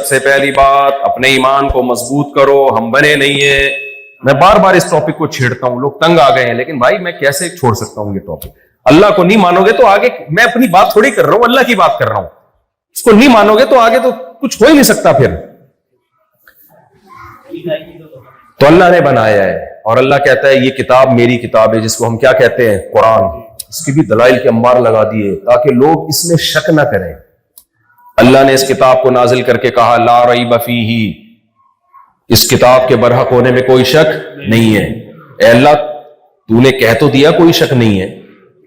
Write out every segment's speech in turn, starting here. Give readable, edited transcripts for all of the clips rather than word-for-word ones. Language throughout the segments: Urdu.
سے پہلی بات اپنے ایمان کو مضبوط کرو، ہم بنے نہیں ہیں. میں بار بار اس ٹاپک کو چھیڑتا ہوں، لوگ تنگ آ گئے ہیں، لیکن بھائی میں کیسے چھوڑ سکتا ہوں یہ ٹاپک؟ اللہ کو نہیں مانو گے تو آگے میں اپنی بات تھوڑی کر رہا ہوں، اللہ کی بات کر رہا ہوں. اس کو نہیں مانو گے تو آگے تو کچھ ہو ہی نہیں سکتا. پھر تو اللہ نے بنایا ہے، اور اللہ کہتا ہے یہ کتاب میری کتاب ہے، جس کو ہم کیا کہتے ہیں؟ قرآن. اس کی بھی دلائل کے انبار لگا دیے تاکہ لوگ اس میں شک نہ کریں. اللہ نے اس کتاب کو نازل کر کے کہا لا ریب فیہ، اس کتاب کے برحق ہونے میں کوئی شک نہیں ہے. اے اللہ تو نے کہہ تو دیا کوئی شک نہیں ہے،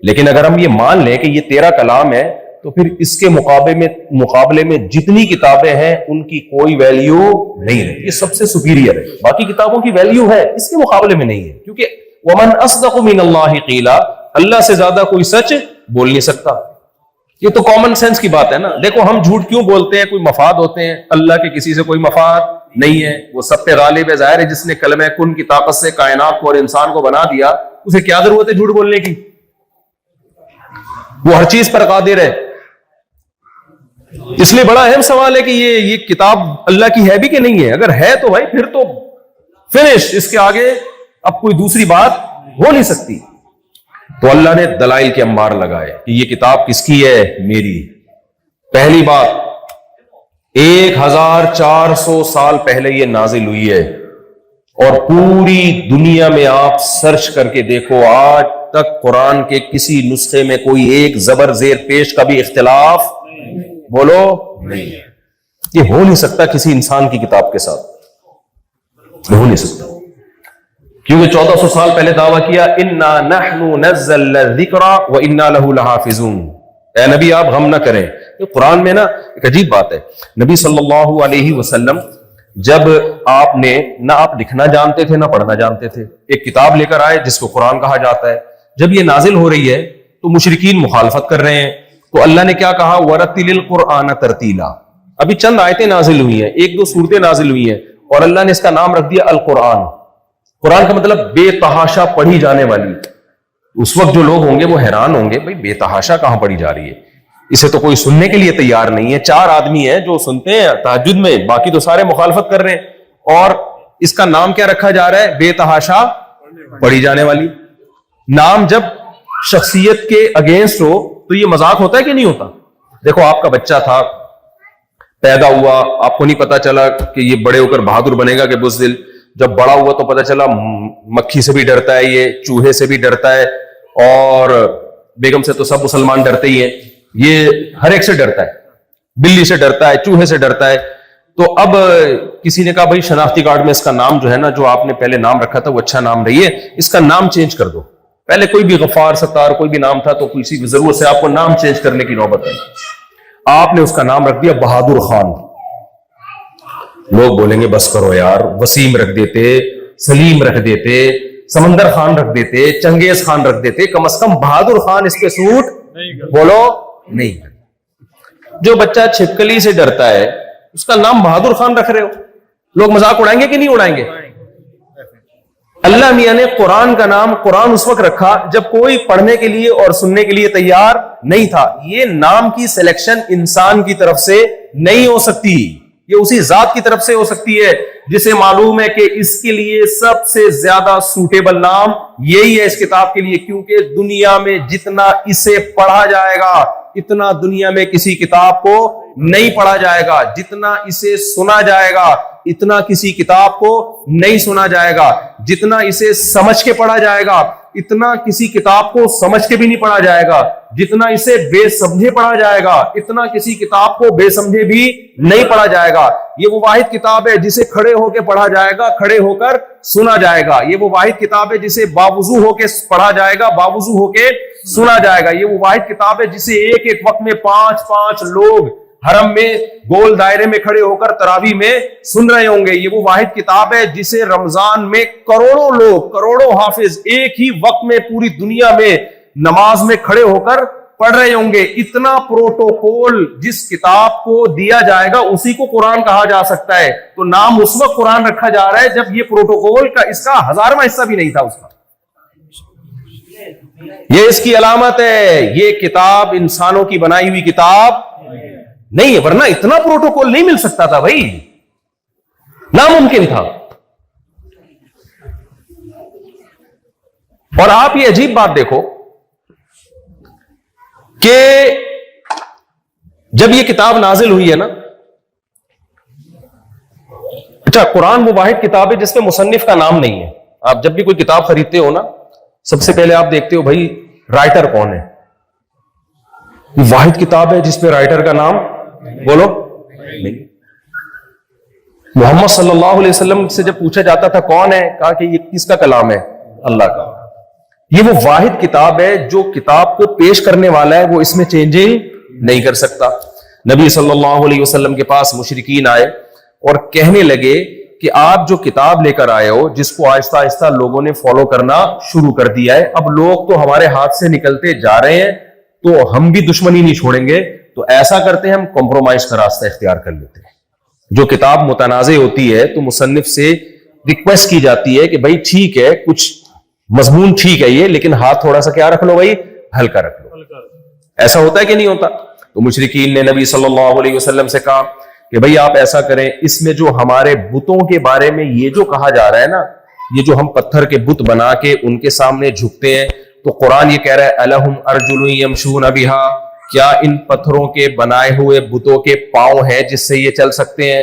لیکن اگر ہم یہ مان لیں کہ یہ تیرا کلام ہے تو پھر اس کے مقابلے میں جتنی کتابیں ہیں ان کی کوئی ویلیو نہیں ہے. یہ سب سے سپیریئر ہے، باقی کتابوں کی ویلیو ہے، اس کے مقابلے میں نہیں ہے. کیونکہ ومن اصدق من اللہ قیلا، اللہ سے زیادہ کوئی سچ بول نہیں سکتا. یہ تو کامن سینس کی بات ہے نا. دیکھو ہم جھوٹ کیوں بولتے ہیں؟ کوئی مفاد ہوتے ہیں، اللہ کے کسی سے کوئی مفاد نہیں ہے. وہ سب پہ غالب ہے. ظاہر ہے جس نے کلمہ کن کی طاقت سے کائنات کو اور انسان کو بنا دیا، اسے کیا ضرورت ہے جھوٹ بولنے کی؟ وہ ہر چیز پر قادر ہے. اس لیے بڑا اہم سوال ہے کہ یہ کتاب اللہ کی ہے بھی کہ نہیں ہے. اگر ہے تو بھائی پھر تو فنش، اس کے آگے اب کوئی دوسری بات ہو نہیں سکتی. تو اللہ نے دلائل کے انبار لگائے کہ یہ کتاب کس کی ہے؟ میری. پہلی بات 1400 سال پہلے یہ نازل ہوئی ہے، اور پوری دنیا میں آپ سرچ کر کے دیکھو آج تک قرآن کے کسی نسخے میں کوئی ایک زبر زیر پیش کا بھی اختلاف بولو نہیں. یہ ہو نہیں سکتا کسی انسان کی کتاب کے ساتھ، ہو نہیں سکتا. کیونکہ 1400 سال پہلے دعویٰ کیا انا نحن نزلنا الذکر وانا له لحافظون. اے نبی آپ غم نہ کریں. قرآن میں نا ایک عجیب بات ہے. نبی صلی اللہ علیہ وسلم جب آپ نے نہ آپ لکھنا جانتے تھے نہ پڑھنا جانتے تھے، ایک کتاب لے کر آئے جس کو قرآن کہا جاتا ہے. جب یہ نازل ہو رہی ہے تو مشرکین مخالفت کر رہے ہیں، تو اللہ نے کیا کہا؟ وَرَتِّلِ الْقُرْآنَ تَرْتِيلًا. ابھی چند آیتیں نازل ہوئی ہیں، ایک دو سورتیں نازل ہوئی ہیں، اور اللہ نے اس کا نام رکھ دیا القرآن. قرآن کا مطلب بے تحاشا پڑھی جانے والی. اس وقت جو لوگ ہوں گے وہ حیران ہوں گے، بھئی بے تحاشا کہاں پڑھی جا رہی ہے؟ اسے تو کوئی سننے کے لیے تیار نہیں ہے. 4 آدمی ہیں جو سنتے ہیں تہجد میں، باقی تو سارے مخالفت کر رہے ہیں، اور اس کا نام کیا رکھا جا رہا ہے؟ بے تحاشا پڑھی جانے والی. نام جب شخصیت کے اگینسٹ ہو تو یہ مذاق ہوتا ہے کہ نہیں ہوتا؟ دیکھو آپ کا بچہ تھا، پیدا ہوا، آپ کو نہیں پتا چلا کہ یہ بڑے ہو کر بہادر بنے گا کہ بزدل. جب بڑا ہوا تو پتا چلا مکھی سے بھی ڈرتا ہے، یہ چوہے سے بھی ڈرتا ہے، اور بیگم سے تو سب مسلمان ڈرتے ہی ہیں، یہ ہر ایک سے ڈرتا ہے، بلی سے ڈرتا ہے، چوہے سے ڈرتا ہے. تو اب کسی نے کہا بھائی شناختی کارڈ میں اس کا نام جو ہے نا، جو آپ نے پہلے نام رکھا تھا وہ اچھا نام رہی ہے، اس کا نام چینج کر دو. پہلے کوئی بھی غفار، ستار کوئی بھی نام تھا، تو کسی ضرورت سے آپ کو نام چینج کرنے کی نوبت ہے. آپ نے اس کا نام رکھ دیا بہادر خان. لوگ بولیں گے بس کرو یار، وسیم رکھ دیتے، سلیم رکھ دیتے، سمندر خان رکھ دیتے، چنگیز خان رکھ دیتے، کم از کم بہادر خان اس پہ سوٹ بولو نہیں. جو بچہ چھپکلی سے ڈرتا ہے اس کا نام بہادر خان رکھ رہے ہو، لوگ مذاق اڑائیں گے کہ نہیں اڑائیں گے؟ اللہ میاں نے قرآن کا نام قرآن اس وقت رکھا جب کوئی پڑھنے کے لیے اور سننے کے لیے تیار نہیں تھا. یہ نام کی سلیکشن انسان کی طرف سے نہیں ہو سکتی، یہ اسی ذات کی طرف سے ہو سکتی ہے جسے معلوم ہے کہ اس کے لیے سب سے زیادہ سوٹیبل نام یہی ہے اس کتاب کے لیے. کیونکہ دنیا میں جتنا اسے پڑھا جائے گا اتنا دنیا میں کسی کتاب کو نہیں پڑھا جائے گا. جتنا اسے سنا جائے گا اتنا کسی کتاب کو نہیں سنا جائے گا. جتنا اسے سمجھ کے پڑھا جائے گا اتنا کسی کتاب کو سمجھ کے بھی نہیں پڑھا جائے گا. جتنا اسے بے سمجھے پڑھا جائے گا اتنا کسی کتاب کو بے سمجھے بھی نہیں پڑھا جائے گا. یہ وہ واحد کتاب ہے جسے کھڑے ہو کے پڑھا جائے گا، کھڑے ہو کر سنا جائے گا. یہ وہ واحد کتاب ہے جسے باوضو ہو کے پڑھا جائے گا، باوضو ہو کے سنا جائے گا. یہ وہ واحد کتاب ہے جسے ایک ایک وقت میں 5 لوگ حرم میں گول دائرے میں کھڑے ہو کر تراویح میں سن رہے ہوں گے. یہ وہ واحد کتاب ہے جسے رمضان میں کروڑوں لوگ، کروڑوں حافظ ایک ہی وقت میں پوری دنیا میں نماز میں کھڑے ہو کر پڑھ رہے ہوں گے. اتنا پروٹوکول جس کتاب کو دیا جائے گا اسی کو قرآن کہا جا سکتا ہے. تو نام اس وقت قرآن رکھا جا رہا ہے جب یہ پروٹوکول کا اس کا 1000واں حصہ بھی نہیں تھا اس کا. یہ اس کی علامت ہے. یہ کتاب انسانوں کی بنائی ہوئی کتاب نہیں ہے, ورنہ اتنا پروٹوکول نہیں مل سکتا تھا بھائی, ناممکن تھا. اور آپ یہ عجیب بات دیکھو کہ جب یہ کتاب نازل ہوئی ہے نا, اچھا قرآن وہ واحد کتاب ہے جس میں مصنف کا نام نہیں ہے. آپ جب بھی کوئی کتاب خریدتے ہو نا, سب سے پہلے آپ دیکھتے ہو بھائی رائٹر کون ہے. یہ واحد کتاب ہے جس پہ رائٹر کا نام بولو نہیں. محمد صلی اللہ علیہ وسلم سے جب پوچھا جاتا تھا کون ہے, کہا کہ یہ کس کا کلام ہے, اللہ کا. یہ وہ واحد کتاب ہے جو کتاب کو پیش کرنے والا ہے وہ اس میں چینجنگ نہیں کر سکتا. نبی صلی اللہ علیہ وسلم کے پاس مشرکین آئے اور کہنے لگے کہ آپ جو کتاب لے کر آئے ہو, جس کو آہستہ آہستہ لوگوں نے فالو کرنا شروع کر دیا ہے, اب لوگ تو ہمارے ہاتھ سے نکلتے جا رہے ہیں تو ہم بھی دشمنی نہیں چھوڑیں گے, تو ایسا کرتے ہیں ہم کمپرومائز کا راستہ اختیار کر لیتے ہیں. جو کتاب متنازع ہوتی ہے تو مصنف سے ریکویسٹ کی جاتی ہے کہ بھائی ٹھیک ہے, کچھ مضمون ٹھیک ہے یہ, لیکن ہاتھ تھوڑا سا کیا رکھ لو بھائی, ہلکا رکھ لو. ایسا ہوتا ہے کہ نہیں ہوتا؟ تو مشرکین نے نبی صلی اللہ علیہ وسلم سے کہا کہ بھئی آپ ایسا کریں, اس میں جو ہمارے بتوں کے بارے میں یہ جو کہا جا رہا ہے نا, یہ جو ہم پتھر کے بت بنا کے ان کے سامنے جھکتے ہیں, تو قرآن یہ کہہ رہا ہے الہم ارجل یمشون بہا, کیا ان پتھروں کے بنائے ہوئے بتوں کے پاؤں ہیں جس سے یہ چل سکتے ہیں؟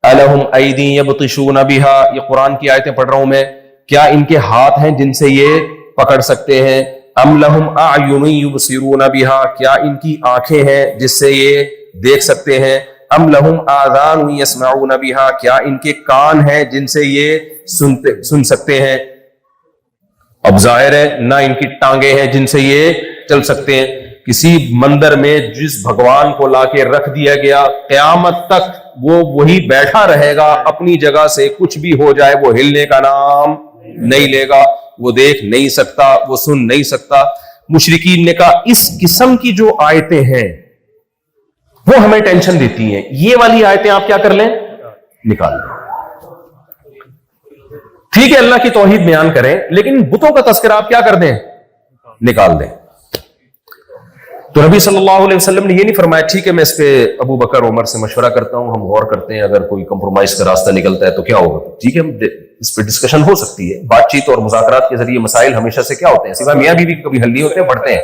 الہم ایدی یبطشون بہا, یہ قرآن کی آیتیں پڑھ رہا ہوں میں, کیا ان کے ہاتھ ہیں جن سے یہ پکڑ سکتے ہیں؟ ام لہم اعین یبصرون بہا, کیا ان کی آنکھیں ہیں جس سے یہ دیکھ سکتے ہیں؟ ام لہم آذان یسمعون بہا, کیا ان کے کان ہیں جن سے یہ سن سکتے ہیں؟ اب ظاہر ہے نہ ان کی ٹانگیں ہیں جن سے یہ چل سکتے ہیں. کسی مندر میں جس بھگوان کو لا کے رکھ دیا گیا, قیامت تک وہ وہی بیٹھا رہے گا اپنی جگہ سے, کچھ بھی ہو جائے وہ ہلنے کا نام نہیں لے گا, وہ دیکھ نہیں سکتا, وہ سن نہیں سکتا. مشرکین نے کہا اس قسم کی جو آیتیں ہیں وہ ہمیں ٹینشن دیتی ہیں, یہ والی آیتیں آپ کیا کر لیں, نکال لیں. ٹھیک ہے اللہ کی توحید بیان کریں, لیکن بتوں کا تذکرہ آپ کیا کر دیں, نکال دیں. تو نبی صلی اللہ علیہ وسلم نے یہ نہیں فرمایا ٹھیک ہے میں اس پہ ابو بکر عمر سے مشورہ کرتا ہوں, ہم غور کرتے ہیں, اگر کوئی کمپرومائز کا راستہ نکلتا ہے تو کیا ہوگا, ٹھیک ہے اس پہ ڈسکشن ہو سکتی ہے. بات چیت اور مذاکرات کے ذریعے مسائل ہمیشہ سے کیا ہوتے ہیں, سوائے میاں بیوی کبھی حل نہیں ہوتے ہیں, بڑھتے ہیں.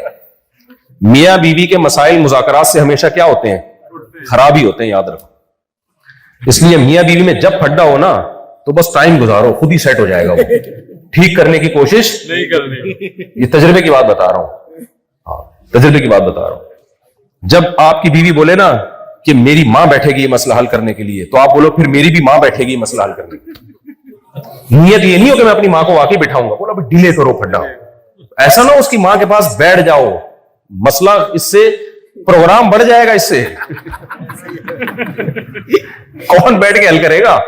میاں بیوی کے مسائل مذاکرات سے ہمیشہ کیا ہوتے ہیں, خراب ہی ہوتے ہیں, یاد رکھو. اس لیے میاں بیوی میں جب پھڈا ہو نا تو بس ٹائم گزارو, خود ہی سیٹ ہو جائے گا, وہ ٹھیک کرنے کی کوشش نہیں کرنی. یہ تجربے کی بات بتا رہا ہوں, ہاں تجربے کی بات بتا رہا ہوں. جب آپ کی بیوی بولے نا کہ میری ماں بیٹھے گی یہ مسئلہ حل کرنے کے لیے, تو آپ بولو پھر میری بھی ماں بیٹھے گی مسئلہ حل کرنے کے لیے. نیت یہ نہیں ہو کہ میں اپنی ماں کو واقعی بٹھاؤں گا, بولا ڈیلے کرو پھڈا. ایسا نہ اس کی ماں کے پاس بیٹھ جاؤ, مسئلہ اس سے پروگرام بڑھ جائے گا, اس سے کون بیٹھ کے حل کرے گا.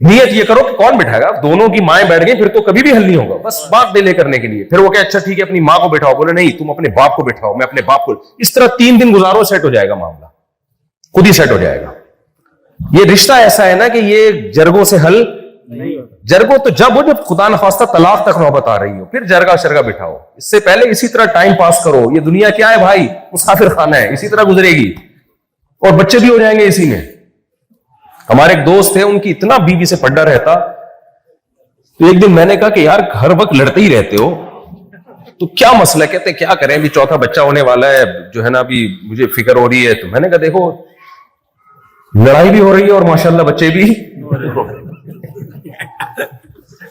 نیت یہ کرو کہ کون بٹھائے گا, دونوں کی مائیں بیٹھ گئی پھر تو کبھی بھی حل نہیں ہوگا, بس بات ڈیلے کرنے کے لیے. پھر وہ کہ اچھا ٹھیک ہے اپنی ماں کو بٹھاؤ, بولے نہیں تم اپنے باپ کو بٹھاؤ, میں اپنے باپ کو. اس طرح 3 دن گزارو, سیٹ ہو جائے گا معاملہ, خود ہی سیٹ ہو جائے گا. یہ رشتہ ایسا ہے نا کہ یہ جرگوں سے حل نہیں. جرگوں تو جب خدا نخواستہ طلاق تک نوبت آ رہی ہو پھر جرگا شرگا بٹھاؤ, اس سے پہلے اسی طرح ٹائم پاس کرو. یہ دنیا کیا ہے بھائی, مسافر خانہ ہے, اسی طرح گزرے گی, اور بچے بھی ہو جائیں گے اسی میں. ہمارے ایک دوست تھے, ان کی اتنا بیوی سے پڈا رہتا, تو ایک دن میں نے کہا کہ یار ہر وقت لڑتے ہی رہتے ہو تو کیا مسئلہ. کہتے کیا کریں, ابھی چوتھا بچہ ہونے والا ہے, جو ہے نا ابھی مجھے فکر ہو رہی ہے. تو میں نے کہا دیکھو لڑائی بھی ہو رہی ہے اور ماشاءاللہ بچے بھی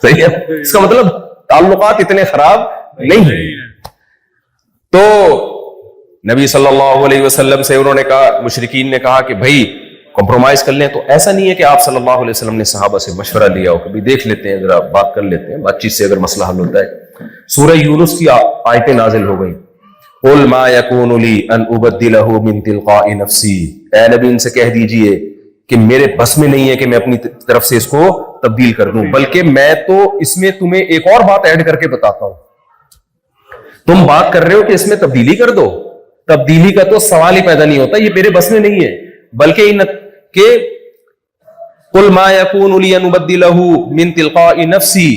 صحیح ہے, اس کا مطلب تعلقات اتنے خراب نہیں ہیں. تو نبی صلی اللہ علیہ وسلم سے انہوں نے کہا, مشرکین نے کہا کہ بھائی کمپرومائز کر لیں. تو ایسا نہیں ہے کہ آپ صلی اللہ علیہ وسلم نے صحابہ سے مشورہ لیا ہو, کبھی دیکھ لیتے ہیں, ذرا بات کر لیتے ہیں, بات چیت سے اگر مسئلہ حل ہوتا ہے. سورہ یونس کی آیتیں نازل ہو گئی, قل ما یکون لی ان ابدلہ من تلقاء نفسی, اے نبی ان سے کہہ دیجئے کہ میرے بس میں نہیں ہے کہ میں اپنی طرف سے اس کو تبدیل کر دوں, بلکہ میں تو اس میں تمہیں ایک اور بات ایڈ کر کے بتاتا ہوں. تم بات کر رہے ہو کہ اس میں تبدیلی کر دو, تبدیلی کا تو سوال ہی پیدا نہیں ہوتا, یہ میرے بس میں نہیں ہے. بلکہ کہ قل ما یکون لی ان ابدلہ من تلقاء نفسی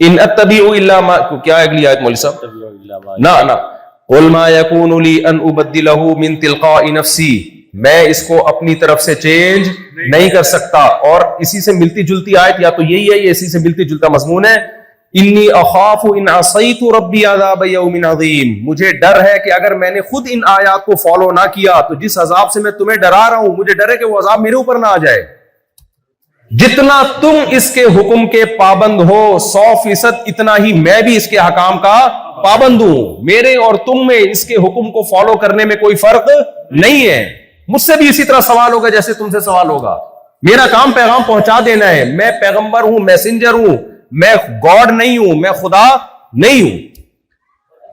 ان اتبع الا ما, کیا اگلی آیت مولوی صاحب, نہ قل ما یکون لی ان ابدلہ من تلقاء نفسی میں اس کو اپنی طرف سے چینج نہیں کر سکتا. اور اسی سے ملتی جلتی آیت یا تو یہی ہے، یہ اسی سے ملتی جلتا مضمون ہے. انی اخاف ان عصیت ربی عذاب یوم عظیم، مجھے ڈر ہے کہ اگر میں نے خود ان آیات کو فالو نہ کیا تو جس عذاب سے میں تمہیں ڈرا رہا ہوں، مجھے ڈر ہے کہ وہ عذاب میرے اوپر نہ آ جائے. جتنا تم اس کے حکم کے پابند ہو 100% اتنا ہی میں بھی اس کے حکام کا پابند ہوں. میرے اور تم میں اس کے حکم کو فالو کرنے میں کوئی فرق نہیں ہے. مجھ سے بھی اسی طرح سوال ہوگا جیسے تم سے سوال ہوگا. میرا کام پیغام پہنچا دینا ہے. میں پیغمبر ہوں، میسنجر ہوں، میں گاڈ نہیں ہوں، میں خدا نہیں ہوں.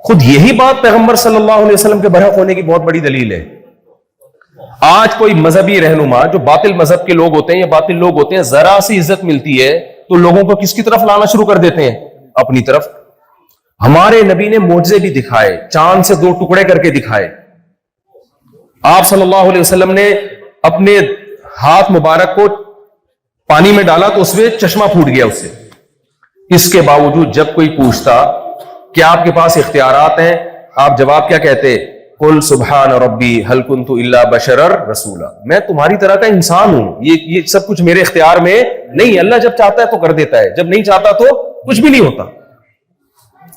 خود یہی بات پیغمبر صلی اللہ علیہ وسلم کے برحق ہونے کی بہت بڑی دلیل ہے. آج کوئی مذہبی رہنما جو باطل مذہب کے لوگ ہوتے ہیں یا باطل لوگ ہوتے ہیں، ذرا سی عزت ملتی ہے تو لوگوں کو کس کی طرف لانا شروع کر دیتے ہیں؟ اپنی طرف. ہمارے نبی نے معجزے بھی دکھائے، چاند سے 2 ٹکڑے کر کے دکھائے. آپ صلی اللہ علیہ وسلم نے اپنے ہاتھ مبارک کو پانی میں ڈالا تو اس میں چشمہ پھوٹ گیا اس سے. اس کے باوجود جب کوئی پوچھتا کہ آپ کے پاس اختیارات ہیں، آپ جواب کیا کہتے؟ قل سبحان ربی هل كنت الا بشرا رسولا، میں تمہاری طرح کا انسان ہوں، یہ سب کچھ میرے اختیار میں نہیں. اللہ جب چاہتا ہے تو کر دیتا ہے، جب نہیں چاہتا تو کچھ بھی نہیں ہوتا.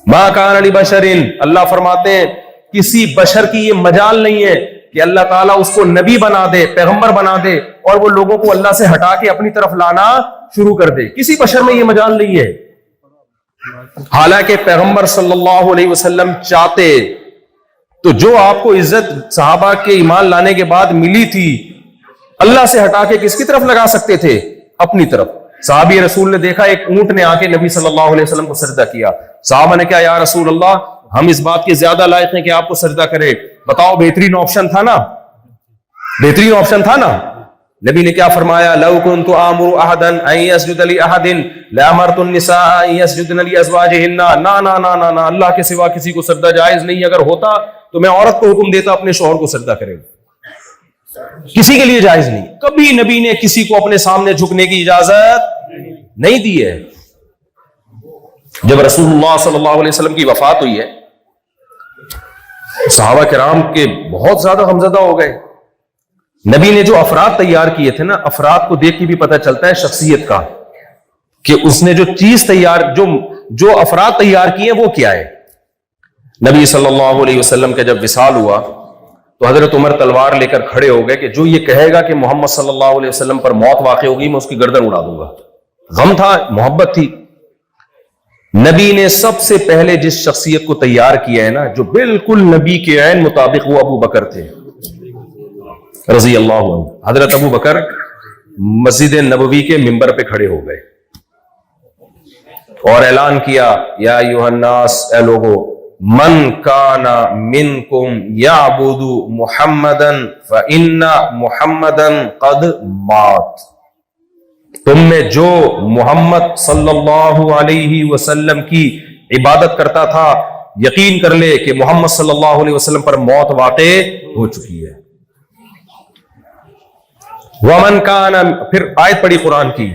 ما کان لبشر، اللہ فرماتے ہیں کسی بشر کی یہ مجال نہیں ہے کہ اللہ تعالیٰ اس کو نبی بنا دے، پیغمبر بنا دے اور وہ لوگوں کو اللہ سے ہٹا کے اپنی طرف لانا شروع کر دے. کسی بشر میں یہ مجال نہیں ہے. حالانکہ پیغمبر صلی اللہ علیہ وسلم چاہتے تو جو آپ کو عزت صحابہ کے ایمان لانے کے بعد ملی تھی، اللہ سے ہٹا کے کس کی طرف لگا سکتے تھے؟ اپنی طرف. صحابی رسول نے دیکھا ایک اونٹ نے آ کے نبی صلی اللہ علیہ وسلم کو سجدہ کیا. صحابہ نے کہا یا رسول اللہ، ہم اس بات کے زیادہ لائق ہیں کہ آپ کو سجدہ کرے، بتاؤ بہترین آپشن تھا نا؟ بہترین آپشن تھا نا؟ نبی نے کیا فرمایا؟ لو كنت آمر احدا ان يسجد لاحد لامرت النساء ان يسجدن لازواجهن. نا اللہ کے سوا کسی کو سجدہ جائز نہیں. اگر ہوتا تو میں عورت کو حکم دیتا اپنے شوہر کو سجدہ کرے. کسی کے لیے جائز نہیں. کبھی نبی نے کسی کو اپنے سامنے جھکنے کی اجازت نہیں دی ہے. جب رسول اللہ صلی اللہ علیہ وسلم کی وفات ہوئی ہے، صحابہ کرام کے بہت زیادہ غمزدہ ہو گئے. نبی نے جو افراد تیار کیے تھے نا، افراد کو دیکھ کے بھی پتہ چلتا ہے شخصیت کا کہ اس نے جو چیز تیار جو افراد تیار کیے وہ کیا ہے. نبی صلی اللہ علیہ وسلم کا جب وصال ہوا تو حضرت عمر تلوار لے کر کھڑے ہو گئے کہ جو یہ کہے گا کہ محمد صلی اللہ علیہ وسلم پر موت واقع ہوگی میں اس کی گردن اڑا دوں گا. غم تھا، محبت تھی. نبی نے سب سے پہلے جس شخصیت کو تیار کیا ہے نا، جو بالکل نبی کے عین مطابق، وہ ابو بکر تھے رضی اللہ عنہ. حضرت ابو بکر مسجد نبوی کے ممبر پہ کھڑے ہو گئے اور اعلان کیا یا ایھا الناس، اے لوگو، من کان منکم یعبد محمدا فإن محمدا قد مات. تم میں جو محمد صلی اللہ علیہ وسلم کی عبادت کرتا تھا، یقین کر لے کہ محمد صلی اللہ علیہ وسلم پر موت واقع ہو چکی ہے. ومن کان، پھر آیت پڑھی قرآن کی،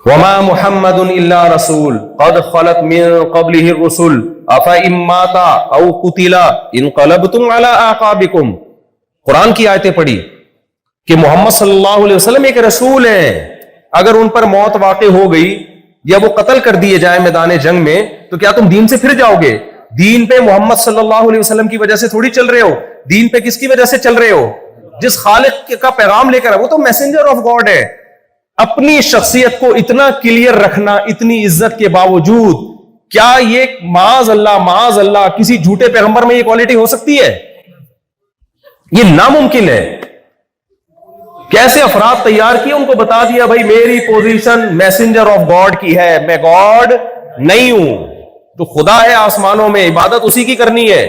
وما محمد الا رسول قد خلت من قبله الرسل افإن مات او قتل انقلبتم على اعقابكم. قرآن کی آیتیں پڑھی کہ محمد صلی اللہ علیہ وسلم ایک رسول ہیں، اگر ان پر موت واقع ہو گئی یا وہ قتل کر دیے جائیں میدان جنگ میں تو کیا تم دین سے پھر جاؤ گے؟ دین پہ محمد صلی اللہ علیہ وسلم کی وجہ سے تھوڑی چل رہے ہو. دین پہ کس کی وجہ سے چل رہے ہو؟ جس خالق کا پیغام لے کر، وہ تو میسنجر آف گاڈ ہے. اپنی شخصیت کو اتنا کلیئر رکھنا اتنی عزت کے باوجود، کیا یہ معاذ اللہ کسی جھوٹے پیغمبر میں یہ کوالٹی ہو سکتی ہے؟ یہ ناممکن ہے. کیسے افراد تیار کیے، ان کو بتا دیا بھائی میری پوزیشن میسنجر آف گاڈ کی ہے، میں گاڈ نہیں ہوں. جو خدا ہے آسمانوں میں، عبادت اسی کی کرنی ہے.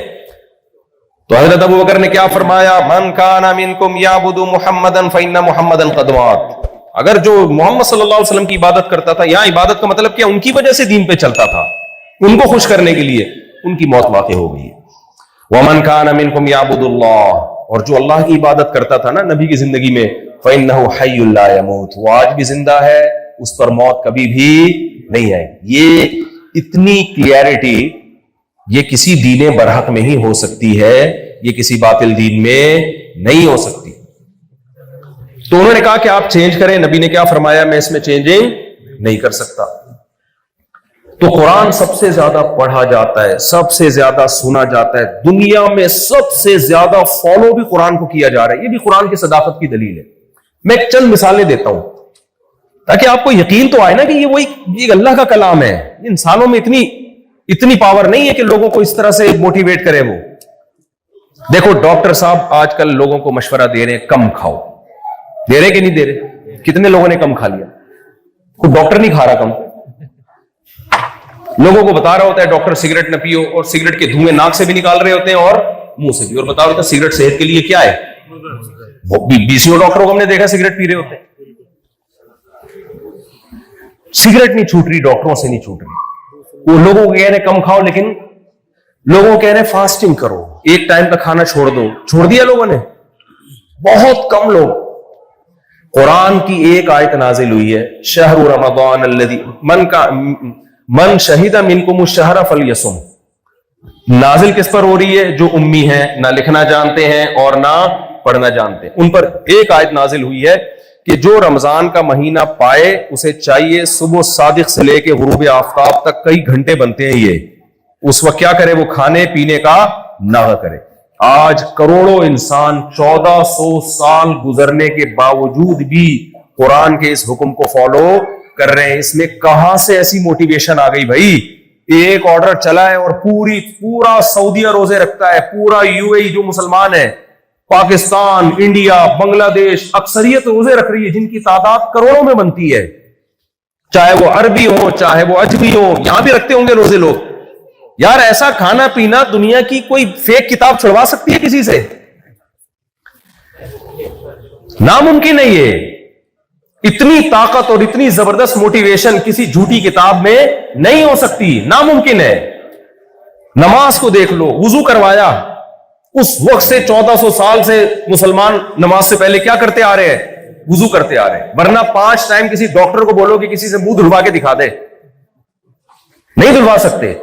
تو حضرت ابو بکر نے کیا فرمایا؟ من کان منکم یعبد محمدا فإن محمدا قد مات. اگر جو محمد صلی اللہ علیہ وسلم کی عبادت کرتا تھا، یہاں عبادت کا مطلب کیا؟ ان کی وجہ سے دین پہ چلتا تھا، ان کو خوش کرنے کے لیے، ان کی موت واقع ہو گئی. ومن کان منکم یعبد اللہ، اور جو اللہ کی عبادت کرتا تھا نا نبی کی زندگی میں، فإنہ حی لا یموت، وہ آج بھی زندہ ہے، اس پر موت کبھی بھی نہیں آئے. یہ اتنی کلیئرٹی یہ کسی دین برحق میں ہی ہو سکتی ہے، یہ کسی باطل دین میں نہیں ہو سکتی. تو انہوں نے کہا کہ آپ چینج کریں. نبی نے کیا فرمایا؟ میں اس میں چینجنگ نہیں کر سکتا. تو قرآن سب سے زیادہ پڑھا جاتا ہے, سب سے زیادہ سنا جاتا ہے, دنیا میں سب سے زیادہ فالو بھی قرآن کو کیا جا رہا ہے. یہ بھی قرآن کی صداقت کی دلیل ہے. میں چند مثالیں دیتا ہوں تاکہ آپ کو یقین تو آئے نا کہ یہ اللہ کا کلام ہے. انسانوں میں اتنی پاور نہیں ہے کہ لوگوں کو اس طرح سے موٹیویٹ کرے. وہ دیکھو ڈاکٹر صاحب آج کل لوگوں کو مشورہ دے رہے ہیں کم کھاؤ. دے رہے کہ نہیں دے رہے؟ کتنے لوگوں نے کم کھا لیا؟ کوئی ڈاکٹر نہیں کھا رہا کم. لوگوں کو بتا رہا ہوتا ہے ڈاکٹر سگریٹ نہ پیو, اور سگریٹ کے دھوئیں ناک سے بھی نکال رہے ہوتے ہیں اور منہ سے بھی, اور بتا رہا ہوتا ہے سگریٹ صحت کے لیے کیا ہے. 20 ڈاکٹروں کو ہم نے دیکھا سگریٹ پی رہے ہوتے ہیں. سگریٹ نہیں چھوٹ رہی, ڈاکٹروں سے نہیں چھوٹ رہی. وہ لوگوں کو کہہ رہے کم کھاؤ, لیکن لوگوں کو کہہ رہے فاسٹنگ کرو, ایک ٹائم کا کھانا چھوڑ دو. چھوڑ دیا لوگوں نے, بہت کم لوگ. قرآن کی ایک آیت نازل ہوئی ہے, شہر رمضان الذی من شہید منکم الشہر فلیصم. نازل کس پر ہو رہی ہے؟ جو امی ہیں, نہ لکھنا جانتے ہیں اور نہ پڑھنا جانتے ہیں. ان پر ایک آیت نازل ہوئی ہے کہ جو رمضان کا مہینہ پائے اسے چاہیے صبح صادق سے لے کے غروب آفتاب تک کئی گھنٹے بنتے ہیں یہ, اس وقت کیا کرے؟ وہ کھانے پینے کا نہ کرے. آج کروڑوں انسان 1400 سال گزرنے کے باوجود بھی قرآن کے اس حکم کو فالو کر رہے ہیں. اس میں کہاں سے ایسی موٹیویشن آ گئی بھائی؟ ایک آرڈر چلا ہے اور پورا سعودیہ روزے رکھتا ہے, پورا UAE جو مسلمان ہے, پاکستان, انڈیا, بنگلہ دیش, اکثریت روزے رکھ رہی ہے جن کی تعداد کروڑوں میں بنتی ہے. چاہے وہ عربی ہو چاہے وہ اجمی ہو, یہاں بھی رکھتے ہوں گے روزے لوگ. یار ایسا کھانا پینا دنیا کی کوئی فیک کتاب چھڑوا سکتی ہے کسی سے؟ ناممکن ہے. یہ اتنی طاقت اور اتنی زبردست موٹیویشن کسی جھوٹی کتاب میں نہیں ہو سکتی, ناممکن ہے. نماز کو دیکھ لو, وضو کروایا, اس وقت سے 1400 سال سے مسلمان نماز سے پہلے کیا کرتے آ رہے ہیں؟ وضو کرتے آ رہے ہیں. ورنہ 5 ٹائم کسی ڈاکٹر کو بولو کہ کسی سے منہ دھلوا کے دکھا دے, نہیں دھلوا سکتے.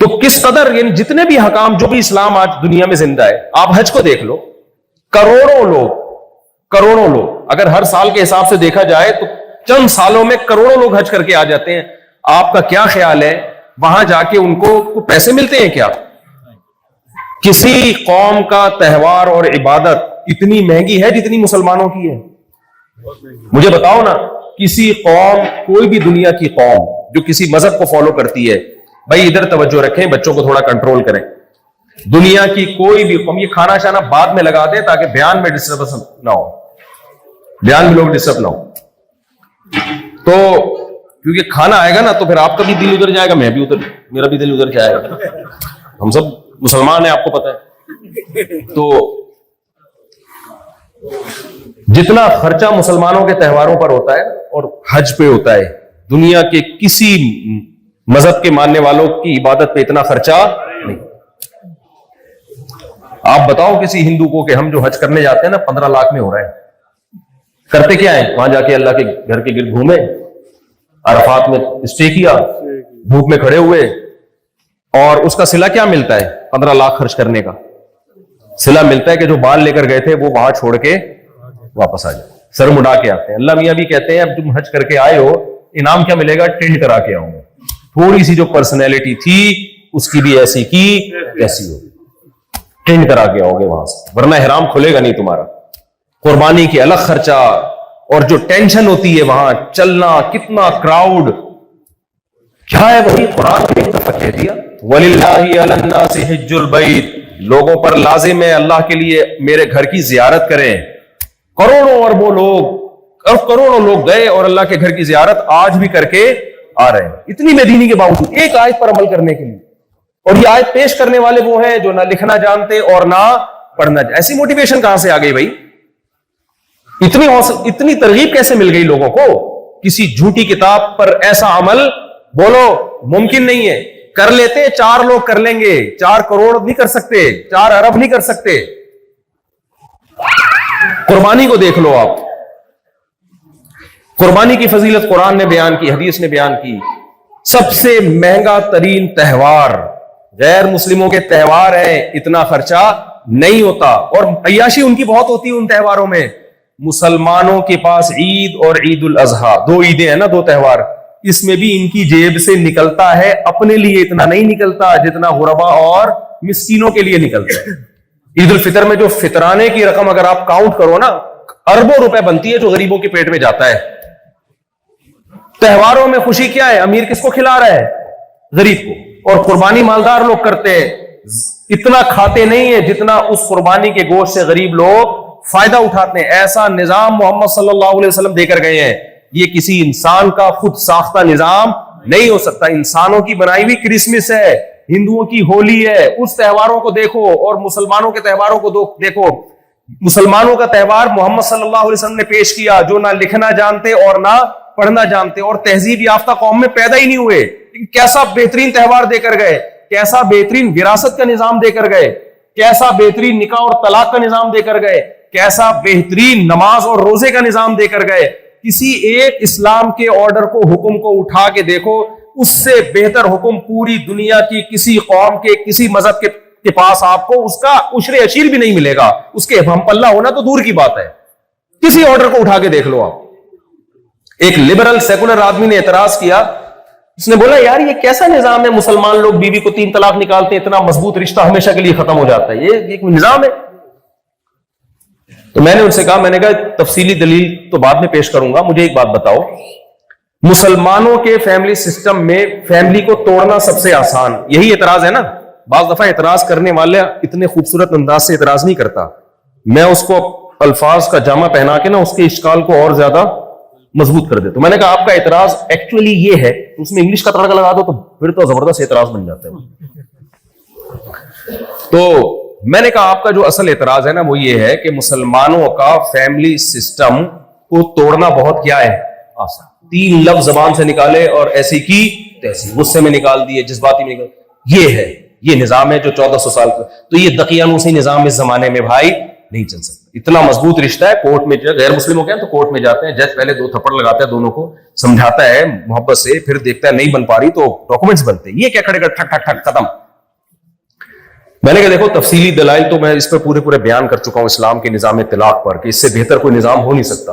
تو کس قدر, یعنی جتنے بھی حکام, جو بھی اسلام آج دنیا میں زندہ ہے, آپ حج کو دیکھ لو, کروڑوں لوگ اگر ہر سال کے حساب سے دیکھا جائے تو چند سالوں میں کروڑوں لوگ حج کر کے آ جاتے ہیں. آپ کا کیا خیال ہے وہاں جا کے ان کو پیسے ملتے ہیں کیا؟ کسی قوم کا تہوار اور عبادت اتنی مہنگی ہے جتنی مسلمانوں کی ہے؟ مجھے بتاؤ نا, کسی قوم, کوئی بھی دنیا کی قوم جو کسی مذہب کو فالو کرتی ہے, بھائی ادھر توجہ رکھیں, بچوں کو تھوڑا کنٹرول کریں. دنیا کی کوئی بھی قوم, یہ کھانا شانا بعد میں لگا دے تاکہ بیان میں ڈسٹربنس نہ ہو, بیان میں لوگ ڈسٹرب نہ ہو. تو کیونکہ کھانا آئے گا نا تو پھر آپ کا بھی دل ادھر جائے گا, میرا بھی دل ادھر جائے گا. ہم سب مسلمان ہیں, آپ کو پتہ ہے. تو جتنا خرچہ مسلمانوں کے تہواروں پر ہوتا ہے اور حج پہ ہوتا ہے, دنیا کے کسی مذہب کے ماننے والوں کی عبادت پہ اتنا خرچہ نہیں. آپ بتاؤ کسی ہندو کو کہ ہم جو حج کرنے جاتے ہیں نا 15 لاکھ میں ہو رہا ہے. کرتے کیا ہے وہاں جا کے؟ اللہ کے گھر کے گرد گھومے, عرفات میں اسٹے کیا, دھوپ میں کھڑے ہوئے, اور اس کا صلہ کیا ملتا ہے؟ 15 لاکھ خرچ کرنے کا صلہ ملتا ہے کہ جو بال لے کر گئے تھے وہ وہاں چھوڑ کے واپس آ جائے, سر مڑا کے آتے ہیں. اللہ میاں بھی کہتے ہیں اب تم حج کر کے آئے ہو, انعام کیا ملے گا؟ ٹینڈ کرا کے آؤں گا. تھوڑی سی جو پرسنالٹی تھی اس کی بھی ایسی کی ایسی ہو, ٹینڈ کرا کے آؤ گے وہاں سے, ورنہ احرام کھلے گا نہیں تمہارا. قربانی کی الگ خرچہ, اور جو ٹینشن ہوتی ہے وہاں چلنا, کتنا کراؤڈ, کیا ہے وہی قرآن نے ایک دفعہ کہہ دیا وَلِلَّهِ عَلَى النَّاسِ حِجُّ الْبَيْتِ, لوگوں پر لازم ہے اللہ کے لیے میرے گھر کی زیارت کریں. کروڑوں اربوں لوگ اور کروڑوں لوگ گئے اور اللہ کے گھر کی زیارت آج بھی کر کے آ رہے ہیں, اتنی بے دینی کے باوجود, ایک آیت پر عمل کرنے کے لیے. اور یہ آیت پیش کرنے والے وہ ہیں جو نہ لکھنا جانتے اور نہ پڑھنا جانتے. ایسی موٹیویشن کہاں سے آ گئی بھائی؟ اتنی ترغیب کیسے مل گئی لوگوں کو؟ کسی جھوٹی کتاب پر ایسا عمل بولو ممکن نہیں ہے. کر لیتے 4 لوگ کر لیں گے, 4 کروڑ نہیں کر سکتے, 4 ارب نہیں کر سکتے. قربانی کو دیکھ لو آپ, قربانی کی فضیلت قرآن نے بیان کی, حدیث نے بیان کی. سب سے مہنگا ترین تہوار, غیر مسلموں کے تہوار ہیں, اتنا خرچہ نہیں ہوتا, اور عیاشی ان کی بہت ہوتی ہے ان تہواروں میں. مسلمانوں کے پاس عید اور عید الاضحیٰ, 2 عیدیں ہیں نا, 2 تہوار, اس میں بھی ان کی جیب سے نکلتا ہے, اپنے لیے اتنا نہیں نکلتا جتنا غربا اور مسکینوں کے لیے نکلتا ہے. عید الفطر میں جو فطرانے کی رقم اگر آپ کاؤنٹ کرو نا, اربوں روپے بنتی ہے جو غریبوں کے پیٹ میں جاتا ہے. تہواروں میں خوشی کیا ہے؟ امیر کس کو کھلا رہا ہے؟ غریب کو. اور قربانی مالدار لوگ کرتے ہیں, اتنا کھاتے نہیں ہیں جتنا اس قربانی کے گوشت سے غریب لوگ فائدہ اٹھاتے ہیں. ایسا نظام محمد صلی اللہ علیہ وسلم دے کر گئے ہیں. یہ کسی انسان کا خود ساختہ نظام نہیں ہو سکتا. انسانوں کی بنائی ہوئی کرسمس ہے, ہندوؤں کی ہولی ہے, اس تہواروں کو دیکھو اور مسلمانوں کے تہواروں کو دیکھو. مسلمانوں کا تہوار محمد صلی اللہ علیہ وسلم نے پیش کیا, جو نہ لکھنا جانتے اور نہ پڑھنا جانتے اور تہذیب یافتہ قوم میں پیدا ہی نہیں ہوئے. کیسا بہترین تہوار دے کر گئے, کیسا بہترین وراثت کا نظام دے کر گئے, کیسا بہترین نکاح اور طلاق کا نظام دے کر گئے, کیسا بہترین نماز اور روزے کا نظام دے کر گئے. کسی ایک اسلام کے آرڈر کو, حکم کو اٹھا کے دیکھو, اس سے بہتر حکم پوری دنیا کی کسی قوم کے, کسی مذہب کے پاس آپ کو اس کا عشر اشیر بھی نہیں ملے گا. اس کے ہم پلہ ہونا تو دور کی بات ہے. کسی آرڈر کو اٹھا کے دیکھ لو آپ. ایک لبرل سیکولر آدمی نے اعتراض کیا, اس نے بولا یار یہ کیسا نظام ہے, مسلمان لوگ بیوی کو 3 طلاق نکالتے ہیں, اتنا مضبوط رشتہ ہمیشہ کے لیے ختم ہو جاتا ہے, یہ ایک نظام ہے. تو میں نے ان سے کہا, میں نے کہا تفصیلی دلیل تو بعد میں پیش کروں گا, مجھے ایک بات بتاؤ, مسلمانوں کے فیملی سسٹم میں فیملی کو توڑنا سب سے آسان, یہی اعتراض ہے نا. بعض دفعہ اعتراض کرنے والے اتنے خوبصورت انداز سے اعتراض نہیں کرتا, میں اس کو الفاظ کا جامع پہنا کے نا اس کے اشکال کو اور زیادہ مضبوط کر دے. تو میں نے کہا آپ کا اعتراض ایکچولی یہ ہے, اس میں انگلش کا تڑکا لگا دو تو پھر تو زبردست اعتراض بن جاتا ہے. تو میں نے کہا آپ کا جو اصل اعتراض ہے نا وہ یہ ہے کہ مسلمانوں کا فیملی سسٹم کو توڑنا بہت کیا ہے آسان. 3 لفظ زبان سے نکالے اور ایسی کی تیسی, غصے میں نکال دیے, جذباتی میں نکال, یہ ہے, یہ نظام ہے جو 1400 سال کا. تو یہ دقیانوسی نظام اس زمانے میں بھائی نہیں چل سکتا. اتنا مضبوط رشتہ ہے, کورٹ میں غیر مسلم ہو گئے تو کورٹ میں جاتے ہیں, جج پہلے 2 تھپڑ لگاتا ہے دونوں کو, سمجھاتا ہے محبت سے, پھر دیکھتا ہے نہیں بن پا رہی تو ڈاکومنٹس بنتے ہیں. یہ کیا کھڑے کر ٹھک ٹھک ٹھک ختم. میں نے کہا دیکھو تفصیلی دلائل تو میں اس پہ پورے بیان کر چکا ہوں اسلام کے نظام طلاق پر, کہ اس سے بہتر کوئی نظام ہو نہیں سکتا.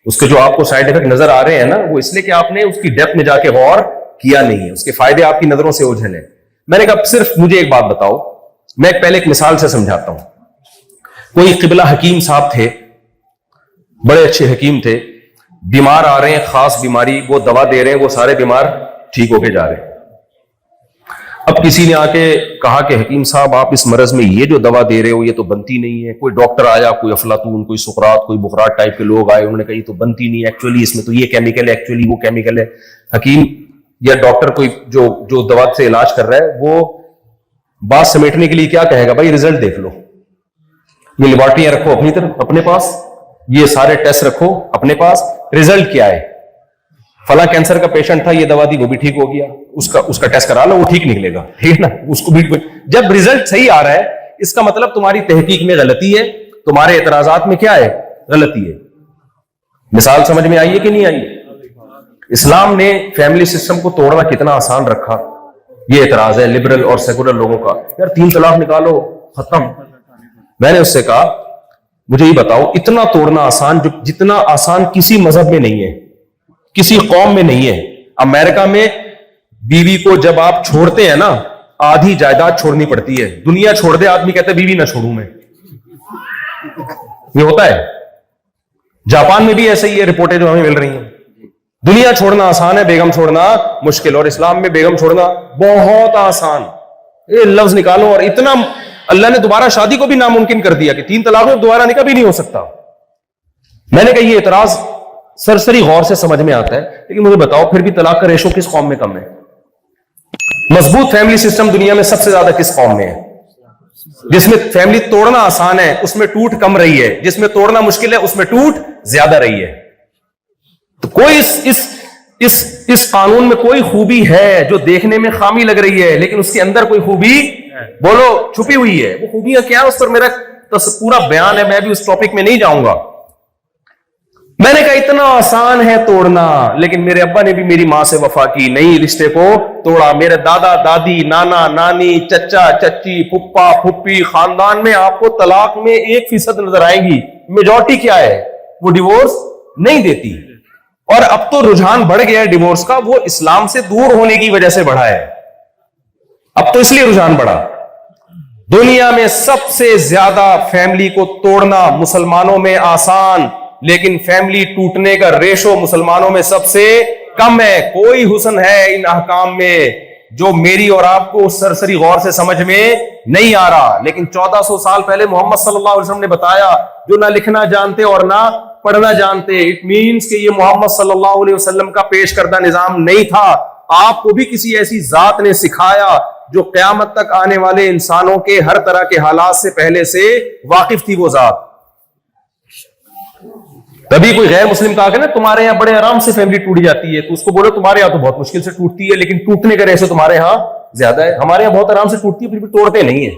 اس کے جو آپ کو سائیڈ افیکٹ نظر آ رہے ہیں نا, وہ اس لیے کہ آپ نے اس کی ڈیپتھ میں جا کے غور کیا نہیں ہے, اس کے فائدے آپ کی نظروں سے اوجھل ہیں. میں نے کہا صرف مجھے ایک بات بتاؤ, میں پہلے ایک مثال سے سمجھاتا ہوں. کوئی قبلہ حکیم صاحب تھے, بڑے اچھے حکیم تھے, بیمار آ رہے ہیں خاص بیماری, وہ دوا دے رہے ہیں, وہ سارے بیمار ٹھیک ہو کے جا رہے ہیں. اب کسی نے آ کے کہا کہ حکیم صاحب آپ اس مرض میں یہ جو دوا دے رہے ہو یہ تو بنتی نہیں ہے. کوئی ڈاکٹر آیا, کوئی افلاطون, کوئی سقراط, کوئی بخراط ٹائپ کے لوگ آئے, انہوں نے کہا یہ تو بنتی نہیں, ایکچولی اس میں تو یہ کیمیکل ہے, ایکچولی وہ کیمیکل ہے. حکیم یا ڈاکٹر کوئی جو دوا سے علاج کر رہا ہے وہ بات سمیٹنے کے لیے کیا کہے گا, بھائی ریزلٹ دیکھ لو, یہ لیبارٹریاں رکھو اپنی طرف اپنے پاس, یہ سارے ٹیسٹ رکھو اپنے پاس, ریزلٹ کیا ہے, فلاں کینسر کا پیشنٹ تھا, یہ دوا دی وہ بھی ٹھیک ہو گیا, اس کا ٹیسٹ کرا لو وہ ٹھیک نکلے گا, ٹھیک ہے نا. اس کو بھی جب ریزلٹ صحیح آ رہا ہے اس کا مطلب تمہاری تحقیق میں غلطی ہے, تمہارے اعتراضات میں کیا ہے غلطی ہے. مثال سمجھ میں آئی ہے کہ نہیں آئی؟ اسلام نے فیملی سسٹم کو توڑنا کتنا آسان رکھا. یہ اعتراض ہے لبرل اور سیکولر لوگوں کا, یار 3 طلاق نکالو ختم. میں نے اس سے کہا مجھے یہ بتاؤ اتنا توڑنا آسان جتنا آسان کسی مذہب میں نہیں ہے, کسی قوم میں نہیں ہے. امریکہ میں بیوی کو جب آپ چھوڑتے ہیں نا آدھی جائیداد چھوڑنی پڑتی ہے. دنیا چھوڑ دے آدمی کہتے بیوی نہ چھوڑوں میں, یہ ہوتا ہے. جاپان میں بھی ایسے ہی ہے, رپورٹیں جو ہمیں مل رہی ہیں. دنیا چھوڑنا آسان ہے, بیگم چھوڑنا مشکل, اور اسلام میں بیگم چھوڑنا بہت آسان. یہ لفظ نکالو اور اتنا اللہ نے دوبارہ شادی کو بھی ناممکن کر دیا کہ 3 طلاقوں دوبارہ نکاح بھی نہیں ہو سکتا. میں نے کہا یہ اعتراض سرسری غور سے سمجھ میں آتا ہے, لیکن مجھے بتاؤ پھر بھی طلاق کا ریشو کس قوم میں کم ہے؟ مضبوط فیملی سسٹم دنیا میں سب سے زیادہ کس قوم میں ہے؟ جس میں فیملی توڑنا آسان ہے اس میں ٹوٹ کم رہی ہے, جس میں توڑنا مشکل ہے اس میں ٹوٹ زیادہ رہی ہے. تو کوئی اس قانون میں کوئی خوبی ہے جو دیکھنے میں خامی لگ رہی ہے لیکن اس کے اندر کوئی خوبی بولو چھپی ہوئی ہے. وہ خوبیاں کیا ہے اس پر میرا پورا بیان ہے, میں بھی اس ٹاپک میں نہیں جاؤں گا. میں نے کہا اتنا آسان ہے توڑنا، لیکن میرے ابا نے بھی میری ماں سے وفا کی، نہیں رشتے کو توڑا۔ میرے دادا دادی، نانا نانی، چچا چچی، پھپھا پھپھی، خاندان میں آپ کو طلاق میں 1% نظر آئیں گی، میجورٹی کیا ہے؟ وہ ڈیورس نہیں دیتی۔ اور اب تو رجحان بڑھ گیا ہے ڈیورس کا، وہ اسلام سے دور ہونے کی وجہ سے بڑھا ہے، اب تو اس لیے رجحان بڑھا۔ دنیا میں سب سے زیادہ فیملی کو توڑنا مسلمانوں میں آسان، لیکن فیملی ٹوٹنے کا ریشو مسلمانوں میں سب سے کم ہے۔ کوئی حسن ہے ان احکام میں جو میری اور آپ کو سرسری غور سے سمجھ میں نہیں آ رہا، لیکن 1400 سال پہلے محمد صلی اللہ علیہ وسلم نے بتایا، جو نہ لکھنا جانتے اور نہ پڑھنا جانتے۔ اٹ مینس کہ یہ محمد صلی اللہ علیہ وسلم کا پیش کردہ نظام نہیں تھا، آپ کو بھی کسی ایسی ذات نے سکھایا جو قیامت تک آنے والے انسانوں کے ہر طرح کے حالات سے پہلے سے واقف تھی۔ وہ ذات تبھی کوئی غیر مسلم کہا کہ نا تمہارے یہاں بڑے آرام سے فیملی ٹوٹ جاتی ہے، تو اس کو بولو تمہارے یہاں تو بہت مشکل سے ٹوٹتی ہے، لیکن ٹوٹنے کا ریشو تمہارے یہاں زیادہ ہے۔ ہمارے یہاں بہت آرام سے ٹوٹتی ہے، پھر بھی توڑتے نہیں ہیں۔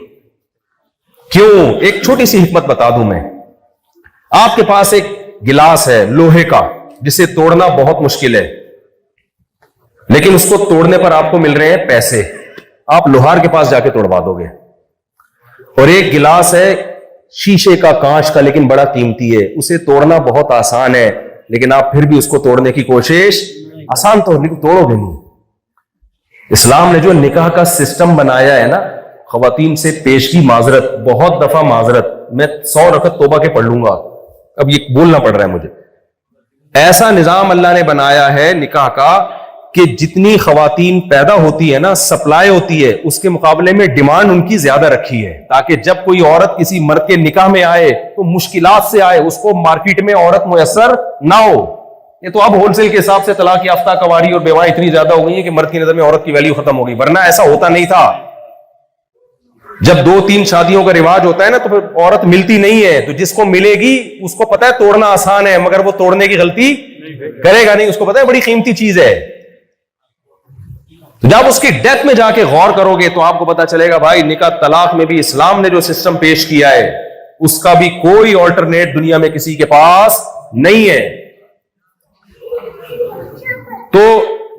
کیوں؟ ایک چھوٹی سی حکمت بتا دوں میں۔ آپ کے پاس ایک گلاس ہے لوہے کا جسے توڑنا بہت مشکل ہے، لیکن اس کو توڑنے پر آپ کو مل رہے ہیں پیسے، آپ لوہار کے پاس جا کے توڑوا دو گے۔ اور ایک گلاس ہے شیشے کا، کانچ کا، لیکن بڑا قیمتی ہے، اسے توڑنا بہت آسان ہے، لیکن آپ پھر بھی اس کو توڑنے کی کوشش، آسان تو لیکن توڑو گے نہیں۔ اسلام نے جو نکاح کا سسٹم بنایا ہے نا، خواتین سے پیشگی معذرت، بہت دفعہ معذرت، میں 100 رکعت توبہ کے پڑھ لوں گا، اب یہ بولنا پڑ رہا ہے مجھے۔ ایسا نظام اللہ نے بنایا ہے نکاح کا کہ جتنی خواتین پیدا ہوتی ہے نا، سپلائی ہوتی ہے، اس کے مقابلے میں ڈیمانڈ ان کی زیادہ رکھی ہے، تاکہ جب کوئی عورت کسی مرد کے نکاح میں آئے تو مشکلات سے آئے، اس کو مارکیٹ میں عورت میسر نہ ہو۔ یہ تو اب ہول سیل کے حساب سے طلاق یافتہ کواری اور بیوائیں اتنی زیادہ ہو گئی ہیں کہ مرد کی نظر میں عورت کی ویلیو ختم ہو گئی، ورنہ ایسا ہوتا نہیں تھا۔ جب 2-3 شادیوں کا رواج ہوتا ہے نا تو پھر عورت ملتی نہیں ہے، تو جس کو ملے گی اس کو پتا ہے توڑنا آسان ہے، مگر وہ توڑنے کی غلطی کرے گا نہیں، اس کو پتا ہے بڑی قیمتی چیز ہے۔ جب اس کی ڈیتھ میں جا کے غور کرو گے تو آپ کو پتا چلے گا بھائی نکاح طلاق میں بھی اسلام نے جو سسٹم پیش کیا ہے اس کا بھی کوئی آلٹرنیٹ دنیا میں کسی کے پاس نہیں ہے۔ تو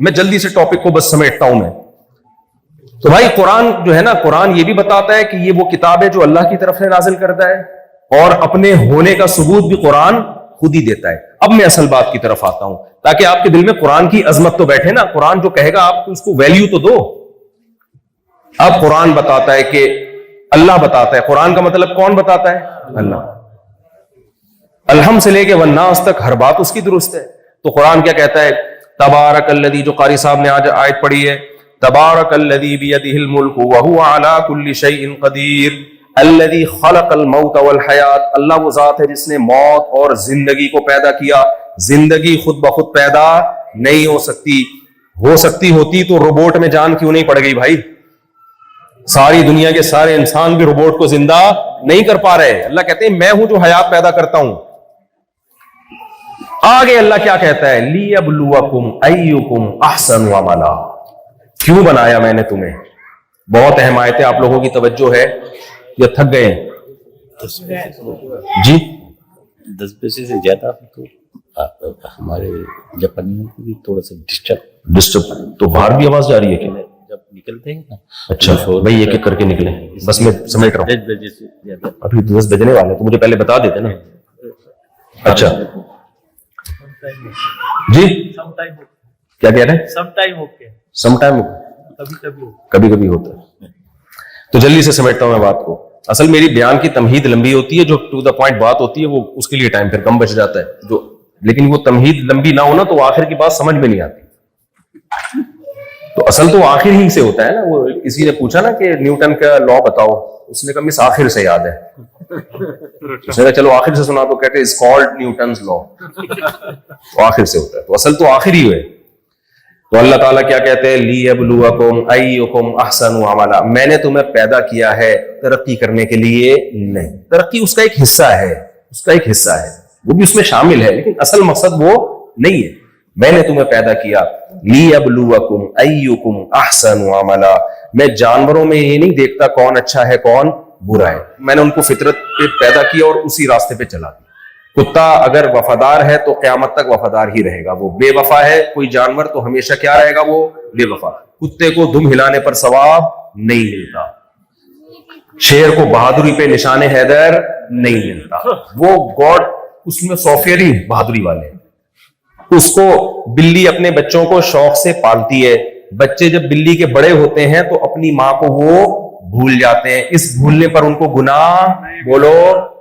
میں جلدی سے ٹاپک کو بس سمیٹتا ہوں میں۔ تو بھائی قرآن جو ہے نا، قرآن یہ بھی بتاتا ہے کہ یہ وہ کتاب ہے جو اللہ کی طرف سے نازل کرتا ہے، اور اپنے ہونے کا ثبوت بھی قرآن خود ہی دیتا ہے۔ اب میں اصل بات کی طرف آتا ہوں تاکہ آپ کے دل میں قرآن کی عظمت تو بیٹھے نا، قرآن جو کہے گا آپ اس کو ویلیو تو دو۔ اب قرآن بتاتا ہے کہ اللہ بتاتا ہے، قرآن کا مطلب کون بتاتا ہے؟ اللہ۔ الحمد سے لے کے والناس تک ہر بات اس کی درست ہے۔ تو قرآن کیا کہتا ہے؟ تبارک الذی، جو قاری صاحب نے آج آیت پڑھی ہے، تبارک الذی بیدہ الملک وہو علی کل شیء قدیر الذی خلق الموت والحیات، اللہ وہ ذات ہے جس نے موت اور زندگی کو پیدا کیا۔ زندگی خود بخود پیدا نہیں ہو سکتی، ہو سکتی ہوتی تو روبوٹ میں جان کیوں نہیں پڑ گئی بھائی؟ ساری دنیا کے سارے انسان بھی روبوٹ کو زندہ نہیں کر پا رہے۔ اللہ کہتے ہیں میں ہوں جو حیات پیدا کرتا ہوں۔ آگے اللہ کیا کہتا ہے؟ لیبلوکم ایکم احسن عملا، کیوں بنایا میں نے تمہیں؟ بہت اہم آیت ہے، آپ لوگوں کی توجہ ہے یا تھک گئے ہیں؟ جی 10 پیسے سے زیادہ تو ہمارے جاپانیوں کو بھی تھوڑا سا ڈسٹرب تو باہر بھی آواز جا رہی ہے کیا؟ جب نکلتے ہیں نا، اچھا بھائی ایک ایک کر کے نکلیں، بس میں سمیٹ رہا ہوں، 10 بجے سے زیادہ ابھی 10 بجنے والے ہیں تو مجھے پہلے بتا دیتے نا۔ اچھا جی کیا کہہ رہے ہیں؟ سم ٹائم کبھی کبھی ہوتا ہے۔ تو جلدی سے سمیٹتا ہوں میں بات کو۔ اصل میری بیان کی تمہید لمبی ہوتی ہے، جو ٹو دا پوائنٹ بات ہوتی ہے وہ اس کے لیے ٹائم پھر کم بچ جاتا ہے، جو لیکن وہ تمہید لمبی نہ ہونا تو آخر کی بات سمجھ میں نہیں آتی۔ تو اصل تو آخر ہی سے ہوتا ہے نا۔ وہ کسی نے پوچھا نا کہ نیوٹن کا لا بتاؤ، اس نے کہا مس آخر سے یاد ہے، اس نے کہا چلو آخر سے سنا، تو کہتے از کالڈ نیوٹنز لا، تو آخر سے ہوتا ہے، تو اصل تو آخر ہی ہوئے۔ تو اللہ تعالیٰ کیا کہتے ہیں؟ لیبلوکم ایکم احسن عملا، میں نے تمہیں پیدا کیا ہے ترقی کرنے کے لیے نہیں، ترقی اس کا ایک حصہ ہے، اس کا ایک حصہ ہے، وہ بھی اس میں شامل ہے، لیکن اصل مقصد وہ نہیں ہے۔ میں نے تمہیں پیدا کیا لیبلوکم ایکم احسن عملا، میں جانوروں میں یہ نہیں دیکھتا کون اچھا ہے کون برا ہے، میں نے ان کو فطرت پہ پیدا کیا اور اسی راستے پہ چلا دیا۔ کتا اگر وفادار ہے تو قیامت تک وفادار ہی رہے گا. وہ بے وفا ہے کوئی جانور تو ہمیشہ کیا رہے گا؟ وہ بے وفا. کتے کو دم ہلانے پر ثواب نہیں ملتا. شیر کو بہادری پہ نشان حیدر نہیں ملتا. وہ گاڈ اس میں سافٹ ویئر ہی بہادری والے ہیں. اس کو بلی اپنے بچوں کو شوق سے پالتی ہے. بچے جب بلی کے بڑے ہوتے ہیں تو اپنی ماں کو وہ بھول جاتے ہیں. اس بھولنے پر ان کو گناہ بولو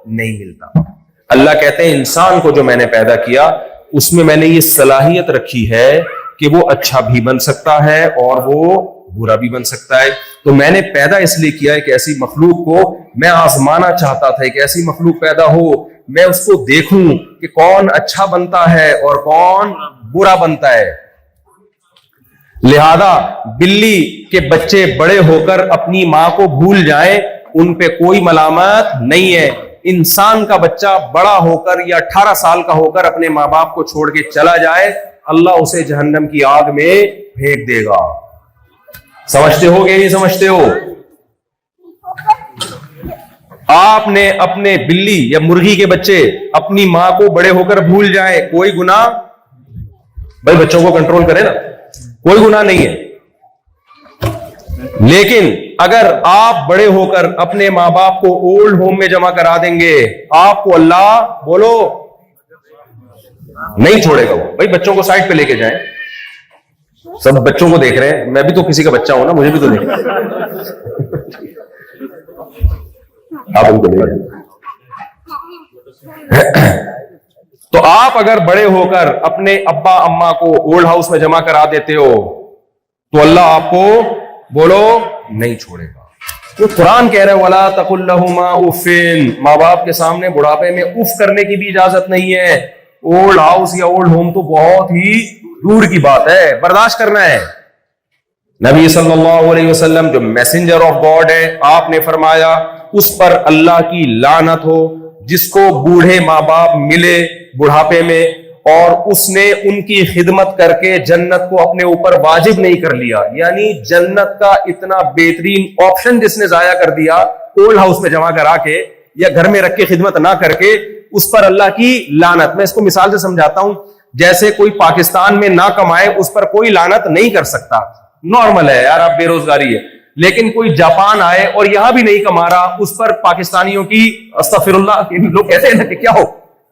نہیں ملتا. اللہ کہتے ہیں انسان کو جو میں نے پیدا کیا اس میں میں نے یہ صلاحیت رکھی ہے کہ وہ اچھا بھی بن سکتا ہے اور وہ برا بھی بن سکتا ہے. تو میں نے پیدا اس لیے کیا ہے کہ ایسی مخلوق کو میں آزمانا چاہتا تھا کہ ایسی مخلوق پیدا ہو میں اس کو دیکھوں کہ کون اچھا بنتا ہے اور کون برا بنتا ہے. لہذا بلی کے بچے بڑے ہو کر اپنی ماں کو بھول جائیں ان پہ کوئی ملامت نہیں ہے. انسان کا بچہ بڑا ہو کر یا 18 سال کا ہو کر اپنے ماں باپ کو چھوڑ کے چلا جائے اللہ اسے جہنم کی آگ میں پھینک دے گا. سمجھتے ہو کہ نہیں سمجھتے ہو؟ آپ نے اپنے بلی یا مرغی کے بچے اپنی ماں کو بڑے ہو کر بھول جائیں کوئی گناہ؟ بھائی بچوں کو کنٹرول کرے نا, کوئی گناہ نہیں ہے. لیکن اگر آپ بڑے ہو کر اپنے ماں باپ کو اولڈ ہوم میں جمع کرا دیں گے آپ کو اللہ بولو نہیں چھوڑے گا. وہ بھائی بچوں کو سائڈ پہ لے کے جائیں. سب بچوں کو دیکھ رہے ہیں, میں بھی تو کسی کا بچہ ہوں نا, مجھے بھی تو دیکھ آپ ان کو لے جائیں. تو آپ اگر بڑے ہو کر اپنے ابا اما کو اولڈ ہاؤس میں جمع کرا دیتے ہو تو اللہ آپ کو بولو نہیں چھوڑے گا. تو قرآن کہہ رہے وَلَا تَقُلْ لَهُمَا اُفٍّ, ماں باپ کے سامنے بڑھاپے میں اف کرنے کی بھی اجازت نہیں ہے. اولڈ ہاؤس یا اولڈ ہوم تو بہت ہی دور کی بات ہے, برداشت کرنا ہے. نبی صلی اللہ علیہ وسلم جو میسنجر آف گاڈ ہے آپ نے فرمایا اس پر اللہ کی لعنت ہو جس کو بوڑھے ماں باپ ملے بڑھاپے میں اور اس نے ان کی خدمت کر کے جنت کو اپنے اوپر واجب نہیں کر لیا. یعنی جنت کا اتنا بہترین آپشن جس نے ضائع کر دیا اولڈ ہاؤس میں جمع کرا کے یا گھر میں رکھ کے خدمت نہ کر کے, اس پر اللہ کی لعنت. میں اس کو مثال سے سمجھاتا ہوں. جیسے کوئی پاکستان میں نہ کمائے اس پر کوئی لعنت نہیں کر سکتا, نارمل ہے یار آپ بے روزگاری ہے. لیکن کوئی جاپان آئے اور یہاں بھی نہیں کما رہا اس پر پاکستانیوں کی استغفر اللہ, لوگ کہتے ہیں نا کہ کیا ہو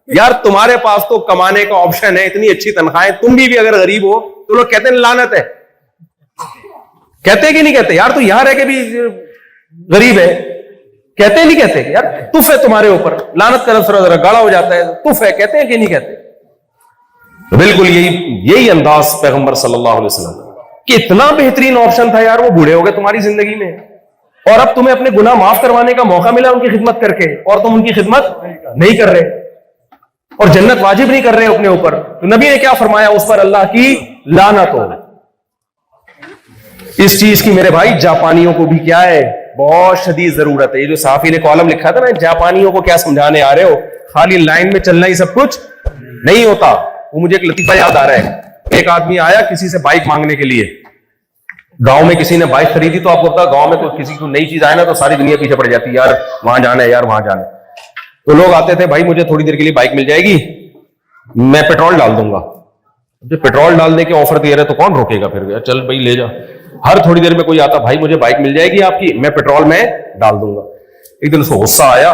یار تمہارے پاس تو کمانے کا آپشن ہے, اتنی اچھی تنخواہیں, تم بھی اگر غریب ہو تو لوگ کہتے ہیں لعنت ہے. کہتے ہیں کہ نہیں کہتے؟ یار تو یہاں رہ کے بھی غریب ہے, کہتے ہیں نہیں کہتے یار تف ہے تمہارے اوپر, لعنت کا لفظ ذرا گاڑا ہو جاتا ہے, تف ہے, کہتے ہیں کہ نہیں کہتے؟ بالکل یہی انداز پیغمبر صلی اللہ علیہ وسلم کہ اتنا بہترین آپشن تھا یار, وہ بوڑھے ہو گئے تمہاری زندگی میں اور اب تمہیں اپنے گناہ معاف کروانے کا موقع ملا ان کی خدمت کر کے اور تم ان کی خدمت نہیں کر رہے اور جنت واجب نہیں کر رہے اپنے اوپر. تو نبی نے کیا فرمایا اس پر اللہ کی لعنت ہو. اس چیز کی میرے بھائی جاپانیوں کو بھی کیا ہے بہت شدید ضرورت ہے. یہ جو صحافی نے کالم لکھا تھا نا جاپانیوں کو کیا سمجھانے آ رہے ہو, خالی لائن میں چلنا ہی سب کچھ نہیں ہوتا. وہ مجھے ایک لطیفہ یاد آ رہا ہے. ایک آدمی آیا کسی سے بائک مانگنے کے لیے, گاؤں میں کسی نے بائک خریدی تو آپ کو پتا گاؤں میں کوئی کسی کو نئی چیز آئے نا تو ساری دنیا پیچھے پڑ جاتی, یار وہاں جانا ہے, یار وہاں جانا ہے. تو لوگ آتے تھے بھائی مجھے تھوڑی دیر کے لیے بائک مل جائے گی, میں پیٹرول ڈال دوں گا. جب پیٹرول ڈالنے کے آفر دے رہے تو کون روکے گا پھر, چل بھائی لے جا. ہر تھوڑی دیر میں کوئی آتا بھائی مجھے بائک مل جائے گی آپ کی, میں پیٹرول میں ڈال دوں گا. ایک دن اس کو غصہ آیا,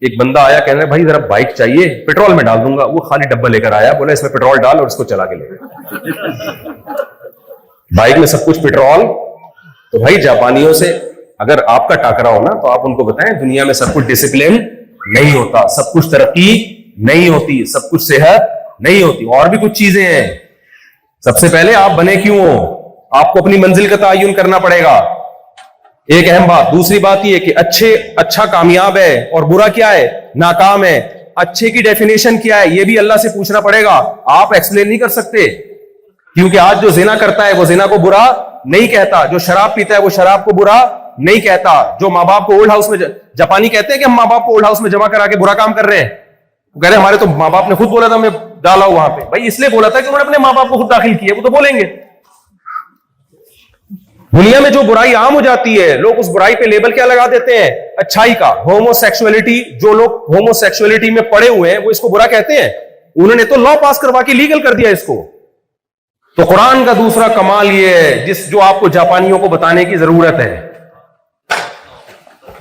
ایک بندہ آیا کہہ رہے بھائی ذرا بائک چاہیے, پیٹرول میں ڈال دوں گا. وہ خالی ڈبہ لے کر آیا, بولا اس میں پیٹرول ڈال اور اس کو چلا کے لے. بائک میں سب کچھ پیٹرول. تو بھائی جاپانیوں سے اگر آپ کا ٹاکرا ہو نا تو آپ ان کو بتائیں دنیا میں سب کچھ ڈسپلن نہیں ہوتا, سب کچھ ترقی نہیں ہوتی, سب کچھ صحت نہیں ہوتی, اور بھی کچھ چیزیں ہیں. سب سے پہلے آپ بنے کیوں ہو, آپ کو اپنی منزل کا تعین کرنا پڑے گا, ایک اہم بات. دوسری بات یہ کہ اچھا کامیاب ہے اور برا کیا ہے, ناکام ہے. اچھے کی ڈیفینیشن کیا ہے یہ بھی اللہ سے پوچھنا پڑے گا. آپ ایکسپلین نہیں کر سکتے, کیونکہ آج جو زنا کرتا ہے وہ زنا کو برا نہیں کہتا, جو شراب پیتا ہے وہ شراب کو برا نہیں کہتا, جو ماں باپ کو اولڈ ہاؤس میں, جاپانی کہتے ہیں کہ ہم ماں باپ کو اولڈ ہاؤس میں جمع کرا کے برا کام کر رہے ہیں. وہ کہہ رہے ہیں ہمارے تو ماں باپ نے خود بولا تھا میں ڈالا ہوں وہاں پہ. بھائی اس لیے بولا تھا کہ انہوں نے اپنے ماں باپ کو خود داخل کیا, وہ تو بولیں گے. دنیا میں جو برائی عام ہو جاتی ہے لوگ اس برائی پہ لیبل کیا لگا دیتے ہیں؟ اچھائی کا. ہومو سیکسولیٹی، جو لوگ ہومو سیکسولیٹی میں پڑے ہوئے ہیں وہ اس کو برا کہتے ہیں. انہوں نے تو لا پاس کروا کے لیگل کر دیا اس کو. تو قرآن کا دوسرا کمال یہ ہے جو آپ کو جاپانیوں کو بتانے کی ضرورت ہے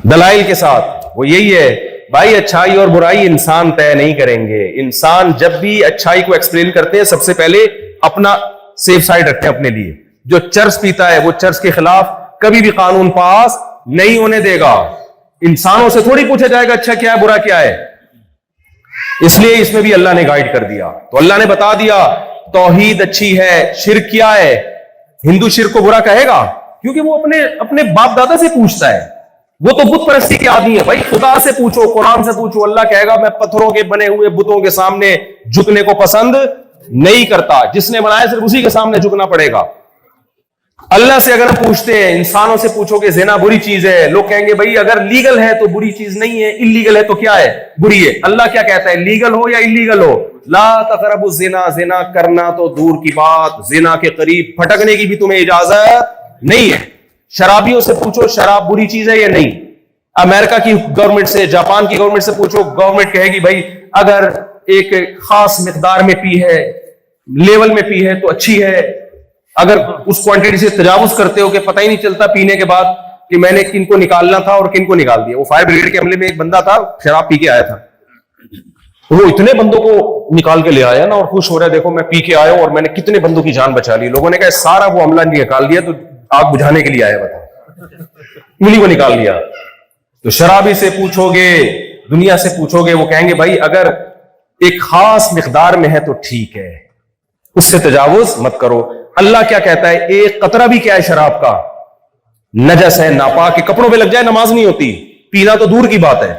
دلائل کے ساتھ، وہ یہی ہے بھائی اچھائی اور برائی انسان طے نہیں کریں گے. انسان جب بھی اچھائی کو ایکسپلین کرتے ہیں سب سے پہلے اپنا سیف سائڈ رکھتے ہیں اپنے لیے. جو چرس پیتا ہے وہ چرس کے خلاف کبھی بھی قانون پاس نہیں ہونے دے گا. انسانوں سے تھوڑی پوچھا جائے گا اچھا کیا ہے برا کیا ہے. اس لیے اس میں بھی اللہ نے گائیڈ کر دیا. تو اللہ نے بتا دیا توحید اچھی ہے، شرک کیا ہے. ہندو شرک کو برا کہے گا کیونکہ وہ اپنے باپ دادا سے پوچھتا ہے. وہ تو بت پرستی کے آدمی ہے. بھائی خدا سے پوچھو، قرآن سے پوچھو. اللہ کہے گا میں پتھروں کے بنے ہوئے بتوں کے سامنے جھکنے کو پسند نہیں کرتا. جس نے بنایا صرف اسی کے سامنے جھکنا پڑے گا. اللہ سے اگر پوچھتے ہیں، انسانوں سے پوچھو کہ زنا بری چیز ہے، لوگ کہیں گے بھائی اگر لیگل ہے تو بری چیز نہیں ہے، انلیگل ہے تو کیا ہے؟ بری ہے. اللہ کیا کہتا ہے؟ لیگل ہو یا انلیگل ہو، لا تقربوا الزنا، زنا کرنا تو دور کی بات، زنا کے قریب پھٹکنے کی بھی تمہیں اجازت نہیں ہے. شرابیوں سے پوچھو شراب بری چیز ہے یا نہیں. امریکہ کی گورنمنٹ سے، جاپان کی گورنمنٹ سے پوچھو، گورنمنٹ کہے گی بھائی اگر ایک خاص مقدار میں پی ہے، لیول میں پی ہے تو اچھی ہے. اگر اس کوانٹٹی سے تجاوز کرتے ہو کہ پتہ ہی نہیں چلتا پینے کے بعد کہ میں نے کن کو نکالنا تھا اور کن کو نکال دیا. وہ فائر بریگیڈ کے عملے میں ایک بندہ تھا شراب پی کے آیا تھا، وہ اتنے بندوں کو نکال کے لے آیا نا اور خوش ہو رہا ہے دیکھو میں پی کے آیا ہوں اور میں نے کتنے بندوں کی جان بچا لی. لوگوں نے کہا سارا وہ عملہ نکال دیا تو آگ بجھانے کے لیے آیا، بتا انہیں کو نکال لیا. تو شرابی سے پوچھو گے، دنیا سے پوچھو گے، وہ کہیں گے بھائی اگر ایک خاص مقدار میں ہے تو ٹھیک ہے، اس سے تجاوز مت کرو. اللہ کیا کہتا ہے؟ ایک قطرہ بھی کیا ہے شراب کا؟ نجس ہے، ناپاک کے کپڑوں پہ لگ جائے نماز نہیں ہوتی، پینا تو دور کی بات ہے.